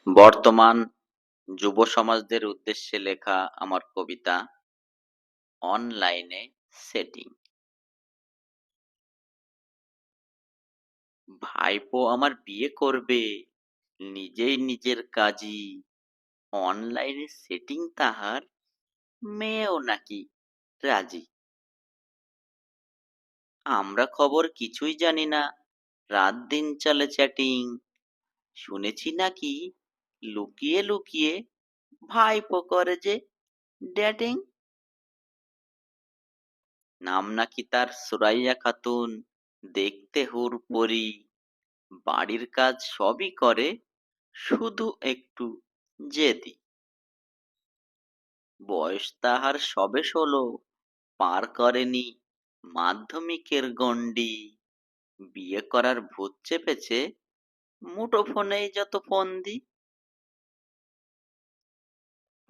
বর্তমান যুব সমাজদের উদ্দেশ্যে লেখা আমার কবিতা অনলাইনে সেটিং। ভাইপো আমার বিয়ে করবে, নিজেই নিজের কাজী, অনলাইনে সেটিং তাহার, মেয়েও নাকি রাজি। আমরা খবর কিছুই জানি না, রাত দিন চলে চ্যাটিং, শুনেছি নাকি লুকিয়ে লুকিয়ে ভাইপো করে যে ডেটিং। নাম নাকি তার সুরাইয়া খাতুন, দেখতে হুরপরি, বাড়ির কাজ সবই করে, শুধু একটু জেদি। বয়স তাহার সবে ১৬, পার করেনি মাধ্যমিকের গণ্ডি, বিয়ে করার ভূত চেপেছে মুঠোফোনেই যত ফন্দি।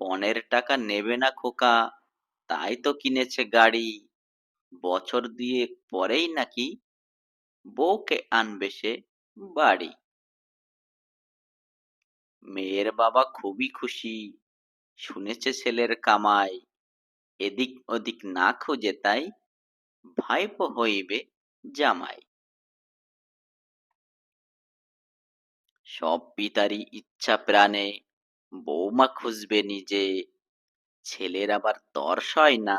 পণের টাকা নেবে না খোকা, তাই তো কিনেছে গাড়ি, বছর ২ পরেই নাকি বউকে আনবে সে বাড়ি। মেয়ের বাবা খুবই খুশি, শুনেছে ছেলের কামাই, এদিক ওদিক না খুঁজে তাই ভাইপো হইবে জামাই। সব পিতারই ইচ্ছা প্রাণে বৌমা খুঁজবে নিজে, ছেলের আবার তর সয় না,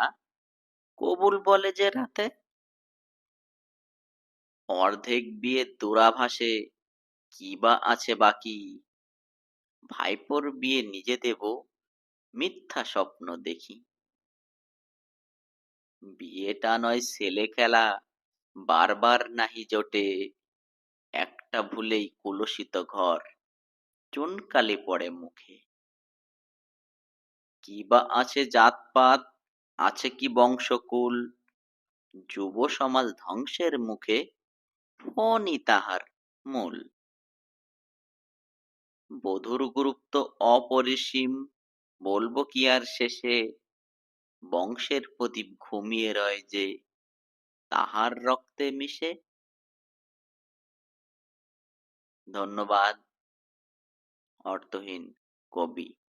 কবুল বলে যে রাতে। অর্ধেক বিয়ে দূরাভাসে, কি বা আছে বাকি, ভাইপোর বিয়ে নিজে দেব, মিথ্যা স্বপ্ন দেখি। বিয়েটা নয় ছেলে খেলা, বারবার নাহি জোটে, একটা ভুলেই কলুষিত ঘর, চুনকালি পড়ে মুখে। কি বা আছে জাতপাত, আছে কি বংশকুল, যুব সমাজ ধ্বংসের মুখে ফোনই তাহার মূল। বধূর গুরুত্ব অপরিসীম, বলবো কি আর শেষে, বংশের প্রদীপ ঘুমিয়ে রয় যে তাহার রক্তে মিশে। ধন্যবাদ। অর্থহীন কবি।